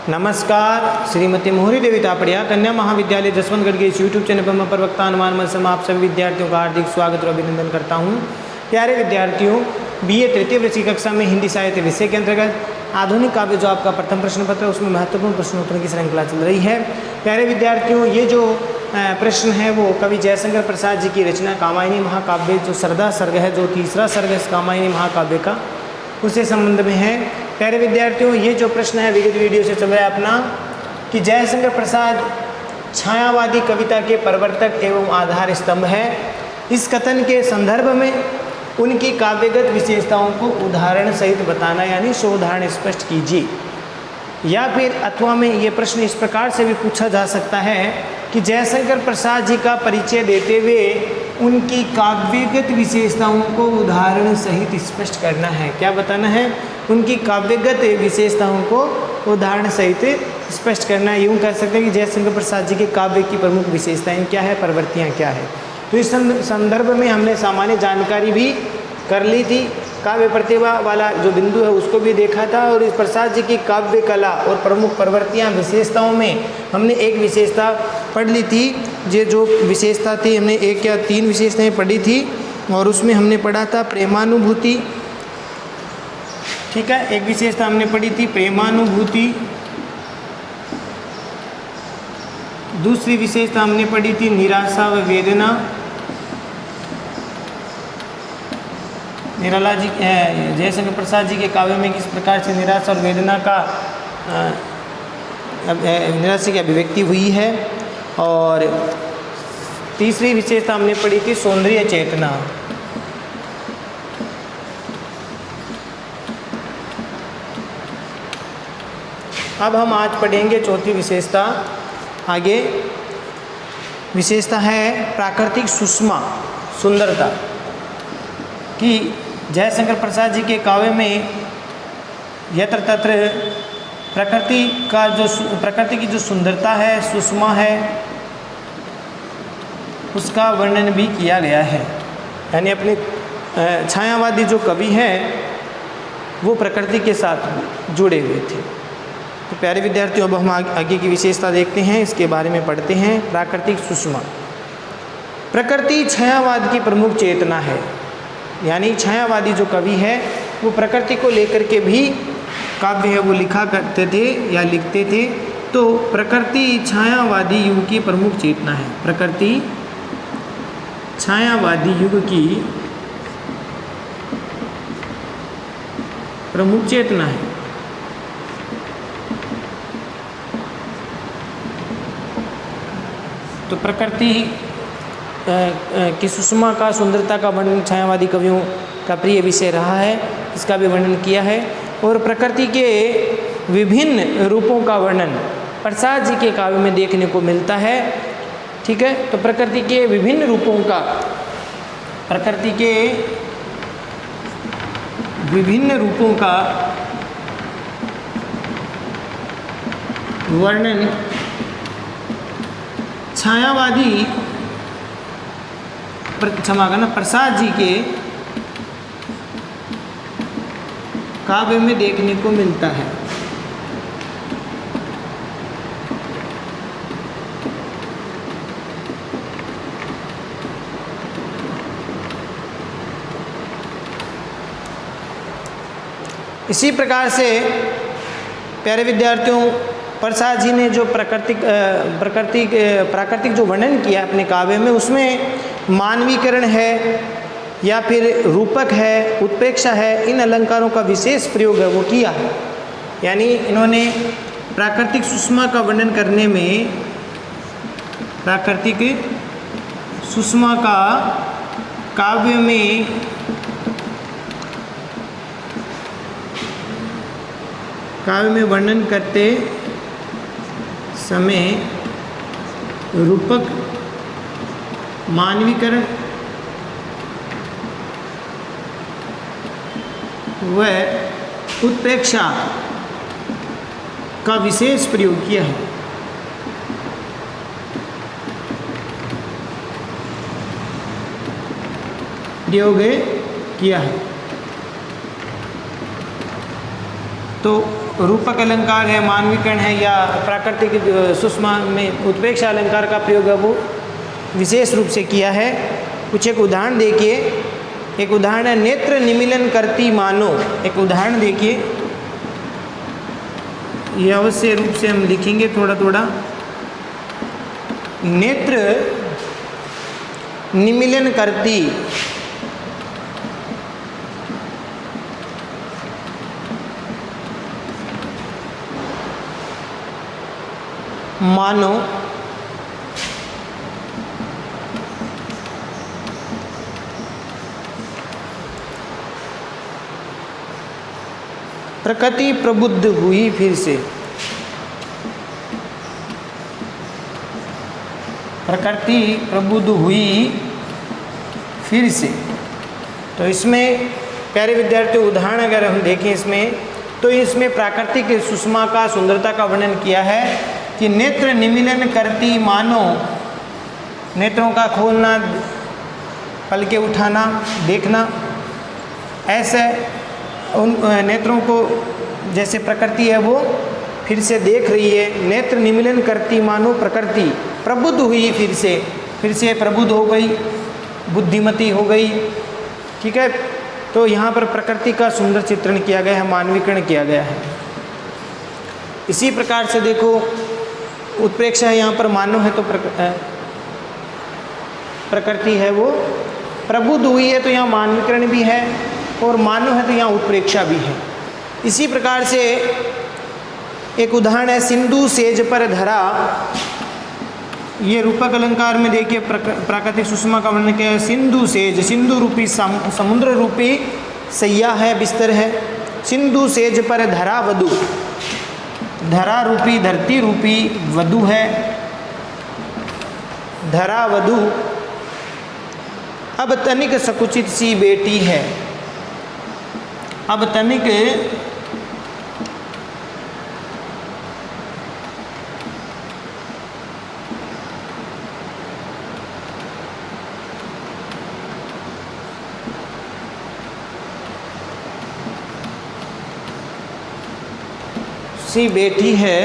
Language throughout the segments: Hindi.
नमस्कार। श्रीमती मोहरी देवी तापड़िया कन्या महाविद्यालय जसवंतगढ़ के इस यूट्यूब चैनल पर मैं प्रवक्ता अनुमान मलसम आप सभी विद्यार्थियों का हार्दिक स्वागत और अभिनंदन करता हूं। प्यारे विद्यार्थियों, बीए तृतीय वर्ष की कक्षा में हिंदी साहित्य विषय के अंतर्गत आधुनिक काव्य जो आपका प्रथम प्रश्न पत्र है उसमें महत्वपूर्ण प्रश्नोत्तरों की श्रृंखला चल रही है। प्यारे विद्यार्थियों, ये जो प्रश्न है वो कवि जयशंकर प्रसाद जी की रचना कामायनी महाकाव्य जो सरदा सर्ग है, जो तीसरा सर्ग है कामायनी महाकाव्य का, उससे संबंध में है। प्यारे विद्यार्थियों, ये जो प्रश्न है विगत वीडियो से चल रहा है अपना कि जयशंकर प्रसाद छायावादी कविता के प्रवर्तक एवं आधार स्तंभ है। इस कथन के संदर्भ में उनकी काव्यगत विशेषताओं को उदाहरण सहित बताना, यानी सोदाहरण स्पष्ट कीजिए। या फिर अथवा में ये प्रश्न इस प्रकार से भी पूछा जा सकता है कि जयशंकर प्रसाद जी का परिचय देते हुए उनकी काव्यगत विशेषताओं को उदाहरण सहित स्पष्ट करना है। क्या बताना है? उनकी काव्यगत विशेषताओं को उदाहरण सहित स्पष्ट करना है। यूँ कह सकते हैं कि जयशंकर प्रसाद जी के काव्य की प्रमुख विशेषताएं क्या है, प्रवृत्तियाँ क्या है। तो इस संदर्भ में हमने सामान्य जानकारी भी कर ली थी। काव्य प्रतिभा वाला जो बिंदु है उसको भी देखा था, और इस प्रसाद जी की काव्य कला और प्रमुख प्रवृत्तियां विशेषताओं में हमने एक विशेषता पढ़ ली थी। ये जो विशेषता थी हमने एक या तीन विशेषताएं पढ़ी थी, और उसमें हमने पढ़ा था प्रेमानुभूति। ठीक है, एक विशेषता हमने पढ़ी थी प्रेमानुभूति। दूसरी विशेषता हमने पढ़ी थी निराशा व वेदना। निराला जी जयशंकर प्रसाद जी के काव्य में किस प्रकार से निराशा और वेदना का निराशा की अभिव्यक्ति हुई है। और तीसरी विशेषता हमने पढ़ी थी सौंदर्य चेतना। अब हम आज पढ़ेंगे चौथी विशेषता। आगे विशेषता है प्राकृतिक सुषमा, सुंदरता। कि जयशंकर प्रसाद जी के काव्य में यत्र तत्र प्रकृति की जो सुंदरता है, सुषमा है, उसका वर्णन भी किया गया है। यानी अपने छायावादी जो कवि हैं वो प्रकृति के साथ जुड़े हुए थे। तो प्यारे विद्यार्थियों, अब हम आगे की विशेषता देखते हैं, इसके बारे में पढ़ते हैं। प्राकृतिक सुषमा। प्रकृति छायावाद की प्रमुख चेतना है। यानी छायावादी जो कवि है वो प्रकृति को लेकर के भी काव्य है वो लिखा करते थे या लिखते थे। तो प्रकृति छायावादी युग की प्रमुख चेतना है। प्रकृति छायावादी युग की प्रमुख चेतना है। तो प्रकृति की सुषमा का, सुंदरता का वर्णन छायावादी कवियों का प्रिय विषय रहा है, इसका भी वर्णन किया है। और प्रकृति के विभिन्न रूपों का वर्णन प्रसाद जी के काव्य में देखने को मिलता है। ठीक है, तो प्रकृति के विभिन्न रूपों का, प्रकृति के विभिन्न रूपों का वर्णन छायावादी क्षमा करना प्रसाद जी के काव्य में देखने को मिलता है। इसी प्रकार से प्यारे विद्यार्थियों, प्रसाद जी ने जो प्राकृतिक जो वर्णन किया अपने काव्य में, उसमें मानवीकरण है या फिर रूपक है, उत्प्रेक्षा है, इन अलंकारों का विशेष प्रयोग है वो किया है। यानी इन्होंने प्राकृतिक सुषमा का वर्णन करने में, प्राकृतिक सुषमा का काव्य में वर्णन करते समय रूपक, मानवीकरण व उत्प्रेक्षा का विशेष प्रयोग किया है। प्रयोग किया है। तो रूपक अलंकार है, मानविकरण है, या प्राकृतिक सुषमा में उत्प्रेक्षा अलंकार का प्रयोग है वो विशेष रूप से किया है। कुछ एक उदाहरण देखिए। एक उदाहरण है, नेत्र निमीलन करती मानो। एक उदाहरण देखिए, ये अवश्य रूप से हम लिखेंगे थोड़ा थोड़ा। नेत्र निमीलन करती मानो प्रकृति प्रबुद्ध हुई फिर से। प्रकृति प्रबुद्ध हुई फिर से। तो इसमें प्यारे विद्यार्थी उदाहरण अगर हम देखें इसमें, तो इसमें प्राकृतिक सुषमा का, सुंदरता का वर्णन किया है कि नेत्र निमीलन करती मानो, नेत्रों का खोलना, पलके उठाना, देखना, ऐसे उन नेत्रों को जैसे प्रकृति है वो फिर से देख रही है। नेत्र निमीलन करती मानो प्रकृति प्रबुद्ध हुई फिर से प्रबुद्ध हो गई, बुद्धिमती हो गई। ठीक है, तो यहाँ पर प्रकृति का सुंदर चित्रण किया गया है, मानवीकरण किया गया है। इसी प्रकार से देखो, उत्प्रेक्षा है, यहाँ पर मानव है तो प्रकृति है वो प्रबुद्ध हुई है, तो यहाँ मानवीकरण भी है, और मानव है तो यहाँ उत्प्रेक्षा भी है। इसी प्रकार से एक उदाहरण है, सिंधु सेज पर धरा। ये रूपक अलंकार में देखिए प्राकृतिक सुषमा का वर्णन किया है। सिंधु सेज, सिंधु रूपी समुद्र रूपी सैया है, बिस्तर है। सिंधु सेज पर धरा वधु, धरा रूपी, धरती रूपी वधु है। धरा वधु अब तनिक सकुचित सी बेटी है। अब तनिक सी बेटी है,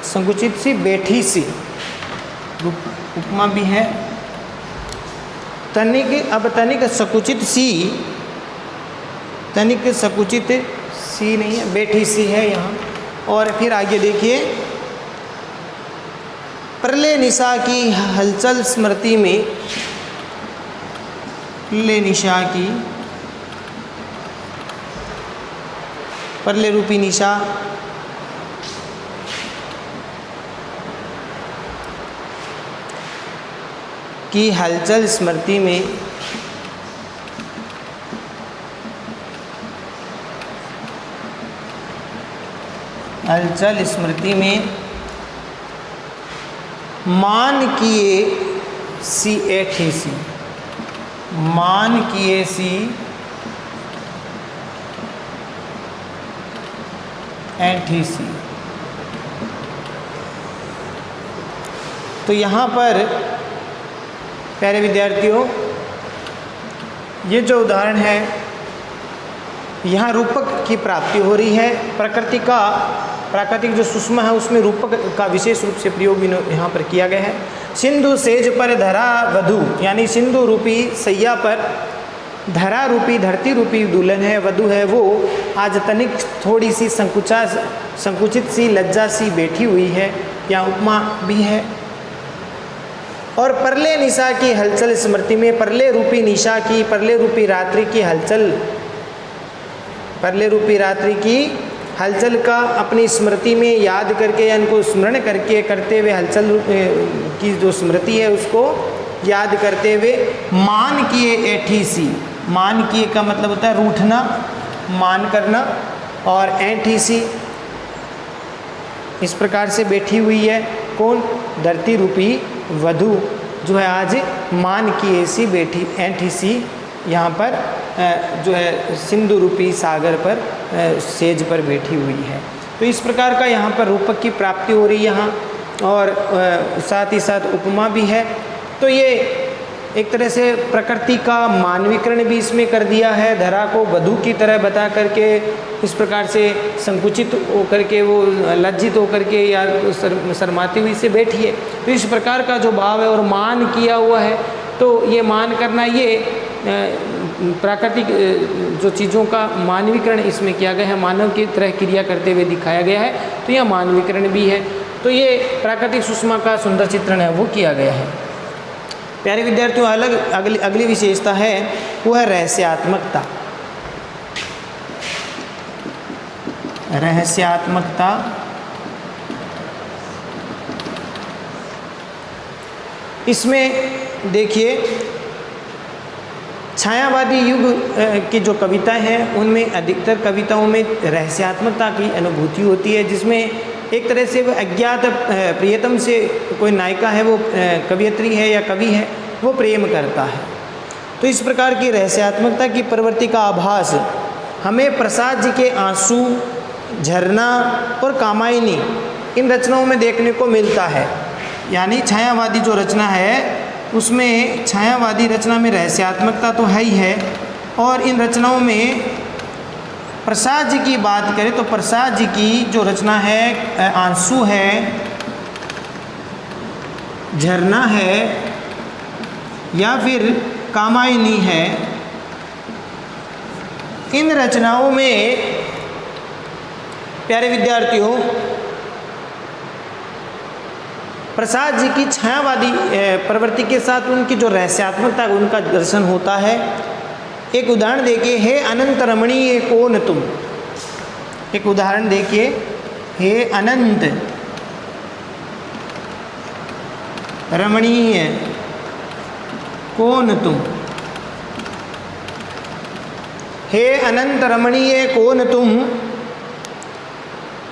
संकुचित सी बैठी सी, उपमा भी है। तनिक, अब तनिक सकुचित सी, तनिक सकुचित सी नहीं है, बैठी सी है यहाँ। और फिर आगे देखिए, प्रलय निशा की हलचल स्मृति में, प्रलय निशा की, प्रलय रूपी निशा की हलचल स्मृति में, हलचल स्मृति में मान किए सी ऐठी सी, मान किए सी ऐठी सी। तो यहाँ पर प्यारे विद्यार्थियों, ये जो उदाहरण है, यहाँ रूपक की प्राप्ति हो रही है। प्रकृति का, प्राकृतिक जो सुषमा है उसमें रूपक का विशेष रूप से प्रयोग यहाँ पर किया गया है। सिंधु सेज पर धरा वधु, यानी सिंधु रूपी सैया पर धरा रूपी, धरती रूपी दुल्हन है, वधु है, वो आज तनिक थोड़ी सी संकुचित सी, लज्जा सी बैठी हुई है। यहाँ उपमा भी है। और प्रलय निशा की हलचल स्मृति में, प्रलय रूपी निशा की, प्रलय रूपी रात्रि की हलचल, प्रलय रूपी रात्रि की हलचल का अपनी स्मृति में याद करके या इनको स्मरण करके करते हुए, हलचल की जो स्मृति है उसको याद करते हुए मान किए ऐठी सी, मान किए का मतलब होता है रूठना, मान करना, और ऐठी सी इस प्रकार से बैठी हुई है। कौन? धरती रूपी वधु जो है आज मान की ऐसी बैठी, ऐठी सी यहाँ पर जो है सिंधु रूपी सागर पर, सेज पर बैठी हुई है। तो इस प्रकार का यहाँ पर रूपक की प्राप्ति हो रही है यहाँ, और साथ ही साथ उपमा भी है। तो ये एक तरह से प्रकृति का मानवीकरण भी इसमें कर दिया है। धरा को वधू की तरह बता करके इस प्रकार से संकुचित होकर के, वो लज्जित होकर के या शर्माती हुई से बैठी है, तो इस प्रकार का जो भाव है और मान किया हुआ है। तो ये मान करना, ये प्राकृतिक जो चीज़ों का मानवीकरण इसमें किया गया है, मानव की तरह क्रिया करते हुए दिखाया गया है, तो यह मानवीकरण भी है। तो ये प्राकृतिक सुषमा का सुंदर चित्रण है वो किया गया है। प्यारे विद्यार्थियों, अगली विशेषता है वो है रहस्यात्मकता। रहस्यात्मकता इसमें देखिए, छायावादी युग की जो कविताएं हैं उनमें अधिकतर कविताओं में रहस्यात्मकता की अनुभूति होती है, जिसमें एक तरह से वो अज्ञात प्रियतम से, कोई नायिका है, वो कवियत्री है या कवि है, वो प्रेम करता है। तो इस प्रकार की रहस्यात्मकता की प्रवृत्ति का आभास हमें प्रसाद जी के आंसू, झरना और कामायनी इन रचनाओं में देखने को मिलता है। यानी छायावादी जो रचना है उसमें, छायावादी रचना में रहस्यात्मकता तो है ही है, और इन रचनाओं में प्रसाद जी की बात करें तो प्रसाद जी की जो रचना है, आंसू है, झरना है या फिर कामायनी है, इन रचनाओं में प्यारे विद्यार्थियों प्रसाद जी की छायावादी प्रवृत्ति के साथ उनकी जो रहस्यात्मकता उनका दर्शन होता है। एक उदाहरण देखिए, हे अनंत रमणीय कौन तुम। एक उदाहरण देखिए, हे अनंत रमणीय कौन तुम। हे अनंत रमणीय कौन तुम,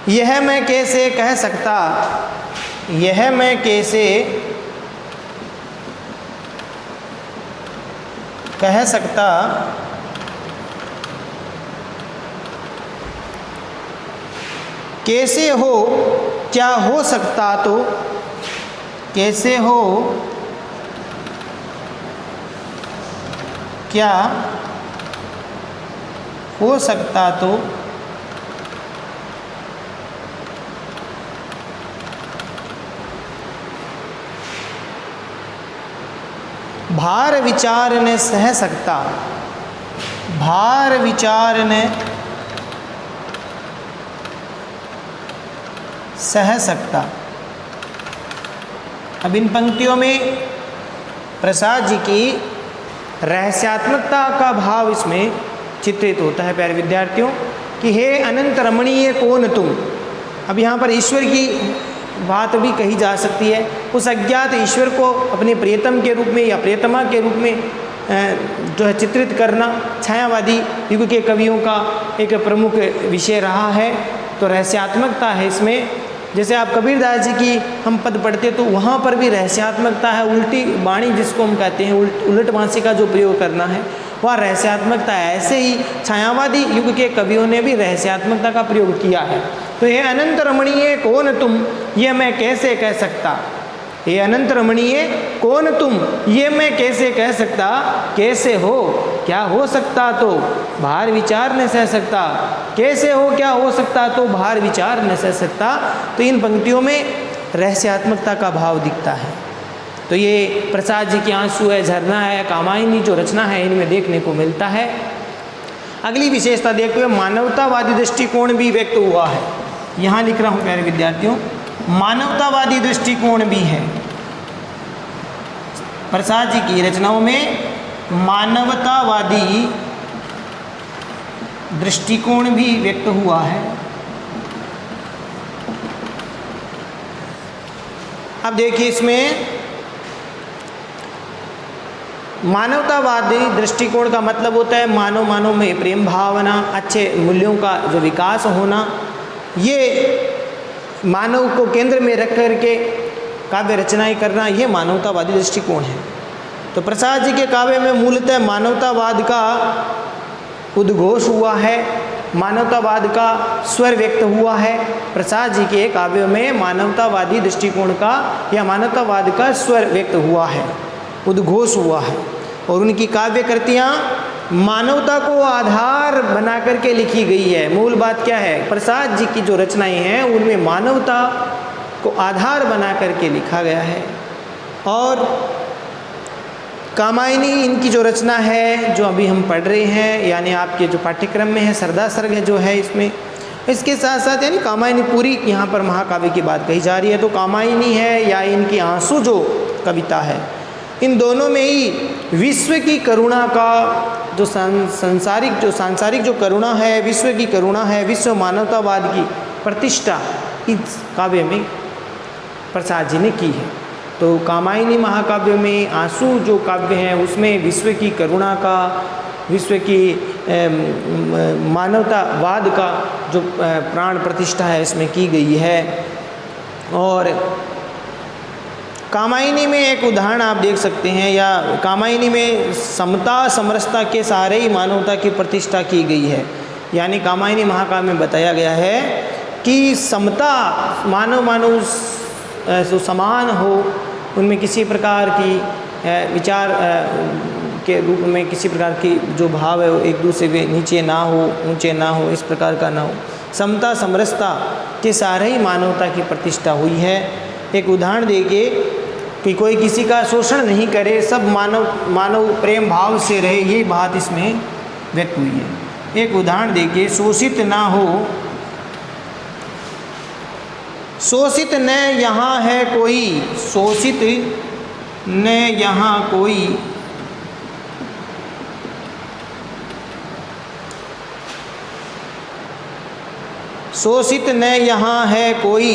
यह मैं कैसे कह सकता, यह मैं कैसे कह सकता, कैसे हो क्या हो सकता तो, कैसे हो क्या हो सकता तो, भार विचार ने सह सकता, भार विचार ने सह सकता। अब इन पंक्तियों में प्रसाद जी की रहस्यात्मकता का भाव इसमें चित्रित होता है प्यारे विद्यार्थियों, कि हे अनंत रमणीय कौन तुम। अब यहाँ पर ईश्वर की बात भी कही जा सकती है। उस अज्ञात ईश्वर को अपने प्रियतम के रूप में या प्रियतमा के रूप में जो है चित्रित करना छायावादी युग के कवियों का एक प्रमुख विषय रहा है। तो रहस्यात्मकता है इसमें। जैसे आप कबीरदास जी की हम पद पढ़ते तो वहाँ पर भी रहस्यात्मकता है। उल्टी बाणी जिसको हम कहते हैं, उलट वांसी का जो प्रयोग करना है वह रहस्यात्मकता है। ऐसे ही छायावादी युग के कवियों ने भी रहस्यात्मकता का प्रयोग किया है। तो ये अनंत रमणीय कौन तुम, ये मैं कैसे कह सकता, ये अनंत रमणीय कौन तुम, ये मैं कैसे कह सकता, कैसे हो क्या हो सकता तो भार विचार न सह सकता, कैसे हो क्या हो सकता तो भार विचार न सह सकता। तो इन पंक्तियों में रहस्यात्मकता का भाव दिखता है। तो ये प्रसाद जी के आंसू है, झरना है, कामायनी जो रचना है इनमें देखने को मिलता है। अगली विशेषता देखते हुए मानवतावादी दृष्टिकोण भी व्यक्त हुआ है। यहाँ लिख रहा हूँ प्यारे विद्यार्थियों, मानवतावादी दृष्टिकोण भी है। प्रसाद जी की रचनाओं में मानवतावादी दृष्टिकोण भी व्यक्त हुआ है। अब देखिए इसमें मानवतावादी दृष्टिकोण का मतलब होता है मानव में प्रेम भावना, अच्छे मूल्यों का जो विकास होना। ये मानव को केंद्र में रख करके काव्य रचनाएं करना, ये मानवतावादी दृष्टिकोण है। तो प्रसाद जी के काव्य में मूलतः मानवतावाद का उद्घोष हुआ है, मानवतावाद का स्वर व्यक्त हुआ है। प्रसाद जी के काव्यों में मानवतावादी दृष्टिकोण का या मानवतावाद का स्वर व्यक्त हुआ है। उद्घोष हुआ है। और उनकी काव्य कृतियाँ मानवता को आधार बना करके लिखी गई है। मूल बात क्या है, प्रसाद जी की जो रचनाएं हैं उनमें मानवता को आधार बना करके लिखा गया है। और कामायनी इनकी जो रचना है जो अभी हम पढ़ रहे हैं, यानी आपके जो पाठ्यक्रम में है, सरदा सर्ग जो है इसमें, इसके साथ साथ यानी कामायनी पूरी यहाँ पर महाकाव्य की बात कही जा रही है। तो कामायनी है या इनकी आंसू जो कविता है, इन दोनों में ही विश्व की करुणा का जो सांसारिक जो करुणा है, विश्व की करुणा है, विश्व मानवतावाद की प्रतिष्ठा इस काव्य में प्रसाद जी ने की है। तो कामायनी महाकाव्य में आंसू जो काव्य हैं उसमें विश्व की करुणा का, विश्व की मानवतावाद का जो प्राण प्रतिष्ठा है इसमें की गई है। और कामायनी में एक उदाहरण आप देख सकते हैं, या कामायनी में समता समरसता के सहारे ही मानवता की प्रतिष्ठा की गई है। यानी कामायनी महाकाव्य में बताया गया है कि समता, मानव जो समान हो, उनमें किसी प्रकार की विचार के रूप में किसी प्रकार की जो भाव है वो एक दूसरे के नीचे ना हो, ऊंचे ना हो, इस प्रकार का ना हो। समता समरसता के सहारे ही मानवता की प्रतिष्ठा हुई है। एक उदाहरण देके कि कोई किसी का शोषण नहीं करे, सब मानव प्रेम भाव से रहे, ये बात इसमें व्यक्त हुई है। एक उदाहरण देके, शोषित ना हो, शोषित न यहाँ है कोई, शोषित न यहाँ कोई, शोषित न यहाँ है कोई,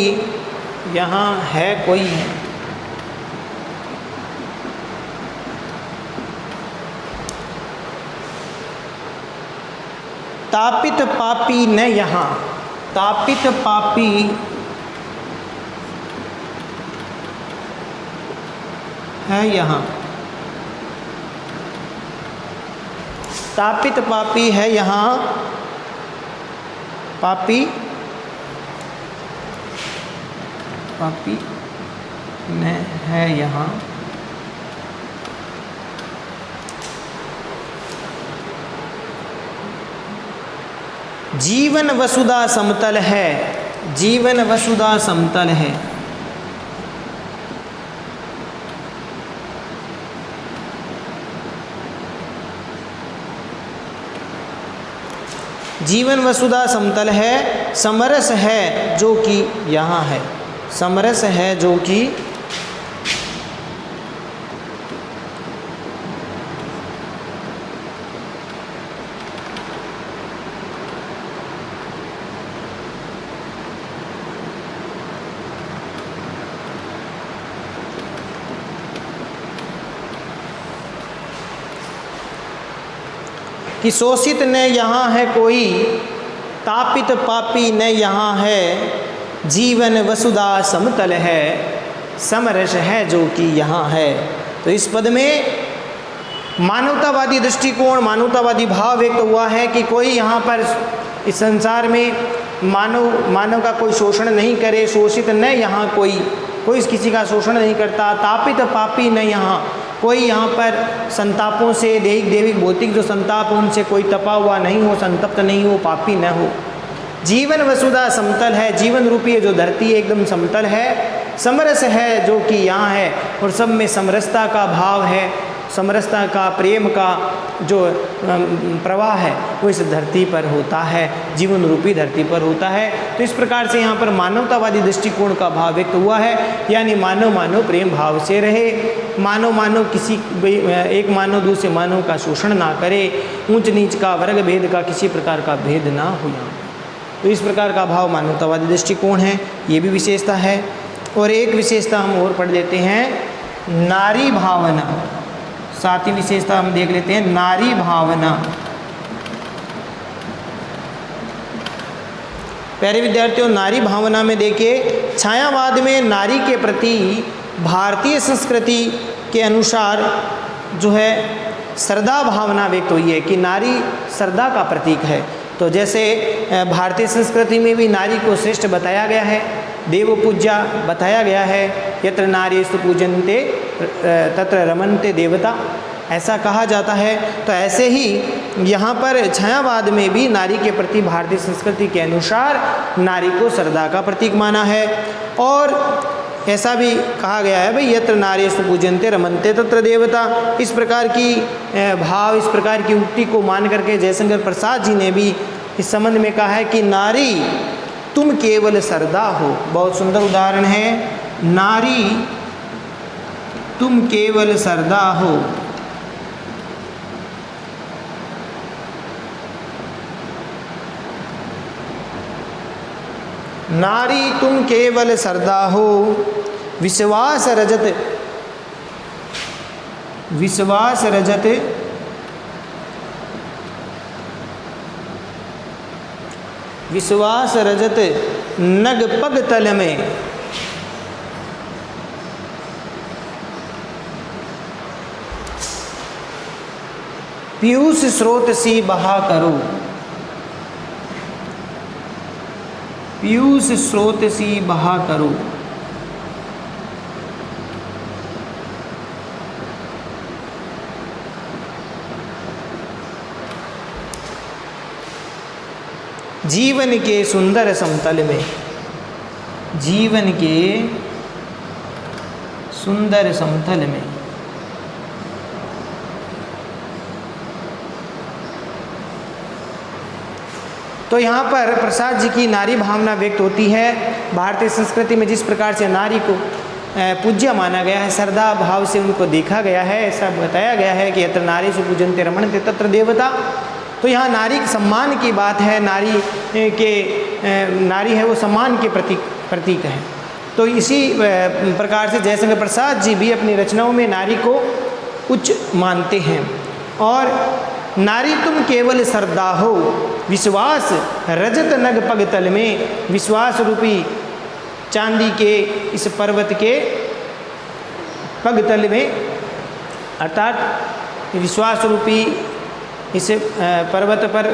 यहाँ है कोई है। तापित पापी न यहाँ, तापित पापी है यहाँ, तापित पापी है यहाँ, पापी न है यहाँ। जीवन वसुधा समतल है, जीवन वसुधा समतल है। जीवन वसुधा समतल है, समरस है जो कि यहाँ है, समरस है जो कि कि शोषित न यहाँ है कोई, तापित पापी न यहाँ है, जीवन वसुधा समतल है, समरस है जो कि यहाँ है। तो इस पद में मानवतावादी दृष्टिकोण, मानवतावादी भाव व्यक्त हुआ है कि कोई यहाँ पर इस संसार में मानव का कोई शोषण नहीं करे, शोषित न यहाँ कोई किसी का शोषण नहीं करता, तापित पापी न यहाँ कोई, यहाँ पर संतापों से, दैविक भौतिक जो संताप उनसे कोई तपा हुआ नहीं हो, संतप्त नहीं हो, पापी न हो। जीवन वसुधा समतल है, जीवन रूपी जो धरती एकदम समतल है, समरस है जो कि यहाँ है, और सब में समरसता का भाव है, समरसता का, प्रेम का जो प्रवाह है वो इस धरती पर होता है, जीवन रूपी धरती पर होता है। तो इस प्रकार से यहाँ पर मानवतावादी दृष्टिकोण का भाव व्यक्त हुआ है, यानी मानव प्रेम भाव से रहे, मानव किसी एक मानव दूसरे मानव का शोषण ना करे, ऊंच नीच का, वर्ग भेद का किसी प्रकार का भेद ना हो यहाँ। तो इस प्रकार का भाव मानवतावादी दृष्टिकोण है, ये भी विशेषता है। और एक विशेषता हम और पढ़ लेते हैं, नारी भावना। साथ ही विशेषता हम देख लेते हैं, नारी भावना। प्यारे विद्यार्थियों, नारी भावना में देखिए, छायावाद में नारी के प्रति भारतीय संस्कृति के अनुसार जो है श्रद्धा भावना व्यक्त हुई है कि नारी श्रद्धा का प्रतीक है। तो जैसे भारतीय संस्कृति में भी नारी को श्रेष्ठ बताया गया है, देव पूज्या बताया गया है, यत्र नारीस्तु पूजन्ते तत्र रमन्ते देवता, ऐसा कहा जाता है। तो ऐसे ही यहाँ पर छायावाद में भी नारी के प्रति भारतीय संस्कृति के अनुसार नारी को श्रद्धा का प्रतीक माना है। और ऐसा भी कहा गया है भाई यत्र नारीस्तु पूजन्ते रमन्ते तत्र देवता, इस प्रकार की भाव, इस प्रकार की उक्ति को मान करके जयशंकर प्रसाद जी ने भी इस संबंध में कहा है कि नारी तुम केवल श्रद्धा हो। बहुत सुंदर उदाहरण है, नारी तुम केवल श्रद्धा हो। नारी तुम केवल श्रद्धा हो, विश्वास रजत, विश्वास रजत विश्वास रजत नग पग तल में, पीयूष स्रोत सी बहा करो, पीयूष स्रोत सी बहा करो। जीवन के सुंदर समतल में, जीवन के सुंदर समतल में, तो यहाँ पर प्रसाद जी की नारी भावना व्यक्त होती है। भारतीय संस्कृति में जिस प्रकार से नारी को पूज्य माना गया है, श्रद्धा भाव से उनको देखा गया है, ऐसा बताया गया है कि यत्र नारी से पूजन्ते रमन्ते तत्र देवता। तो यहाँ नारी सम्मान की बात है, नारी है वो सम्मान के प्रतीक है। तो इसी प्रकार से जयशंकर प्रसाद जी भी अपनी रचनाओं में नारी को उच्च मानते हैं। और नारी तुम केवल श्रद्धा हो, विश्वास रजत नग पग तल में, विश्वास रूपी चांदी के इस पर्वत के पग तल में, अर्थात विश्वास रूपी इस पर्वत पर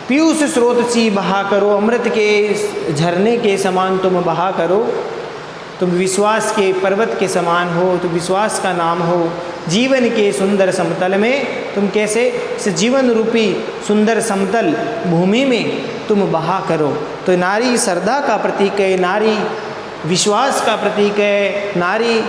पीयूष स्रोत सी बहा करो, अमृत के झरने के समान तुम बहा करो। तुम विश्वास के पर्वत के समान हो, तो विश्वास का नाम हो। जीवन के सुंदर समतल में तुम कैसे इस जीवन रूपी सुंदर समतल भूमि में तुम बहा करो। तो नारी श्रद्धा का प्रतीक है, नारी विश्वास का प्रतीक है, नारी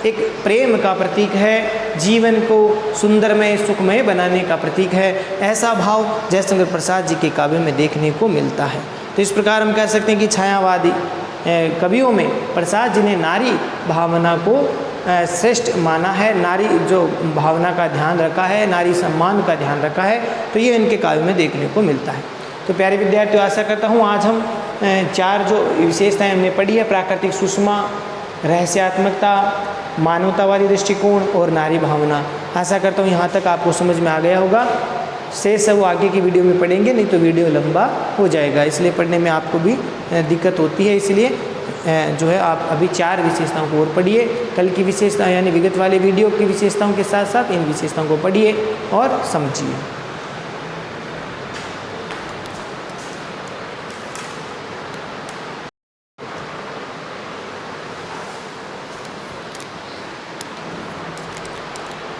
एक प्रेम का प्रतीक है, जीवन को सुंदरमय सुखमय बनाने का प्रतीक है। ऐसा भाव जयशंकर प्रसाद जी के काव्य में देखने को मिलता है। तो इस प्रकार हम कह सकते हैं कि छायावादी कवियों में प्रसाद जी ने नारी भावना को श्रेष्ठ माना है, नारी जो भावना का ध्यान रखा है, नारी सम्मान का ध्यान रखा है, तो ये इनके काव्य में देखने को मिलता है। तो प्यारे विद्यार्थियों, आशा करता हूँ आज हम 4 जो विशेषताएं हमने पढ़ी है, प्राकृतिक सुषमा, रहस्यात्मकता, मानवतावादी दृष्टिकोण और नारी भावना, आशा करता हूँ यहाँ तक आपको समझ में आ गया होगा। शेष सब आगे की वीडियो में पढ़ेंगे, नहीं तो वीडियो लंबा हो जाएगा, इसलिए पढ़ने में आपको भी दिक्कत होती है। इसलिए जो है आप अभी 4 विशेषताओं को और पढ़िए। कल की विशेषता यानी विगत वाले वीडियो की विशेषताओं के साथ साथ इन विशेषताओं को पढ़िए और समझिए।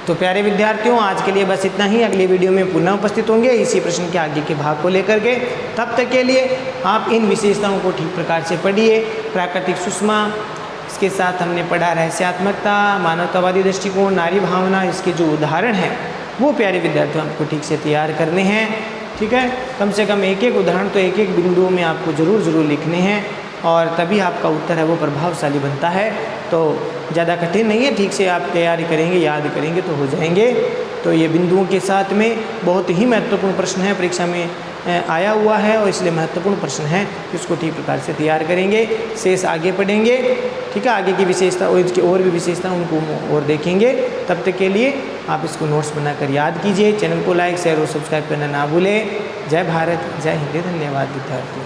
तो प्यारे विद्यार्थियों, आज के लिए बस इतना ही। अगली वीडियो में पुनः उपस्थित होंगे इसी प्रश्न के आगे के भाग को लेकर के। तब तक के लिए आप इन विशेषताओं को ठीक प्रकार से पढ़िए। प्राकृतिक सुषमा, इसके साथ हमने पढ़ा रहस्यात्मकता, मानवतावादी दृष्टिकोण, नारी भावना, इसके जो उदाहरण हैं वो प्यारे विद्यार्थियों आपको ठीक से तैयार करने हैं। ठीक है, कम से कम एक उदाहरण तो एक बिंदुओं में आपको ज़रूर लिखने हैं, और तभी आपका उत्तर है वो प्रभावशाली बनता है। तो ज़्यादा कठिन नहीं है, ठीक से आप तैयारी करेंगे, याद करेंगे तो हो जाएंगे। तो ये बिंदुओं के साथ में बहुत ही महत्वपूर्ण प्रश्न है, परीक्षा में आया हुआ है और इसलिए महत्वपूर्ण प्रश्न है, इसको ठीक प्रकार से तैयार करेंगे। शेष आगे पढ़ेंगे, ठीक है, आगे की विशेषता और इसकी और भी विशेषता उनको और देखेंगे। तब तक के लिए आप इसको नोट्स बनाकर याद कीजिए। चैनल को लाइक, शेयर और सब्सक्राइब करना ना भूलें। जय भारत, जय हिंद, धन्यवाद विद्यार्थियों।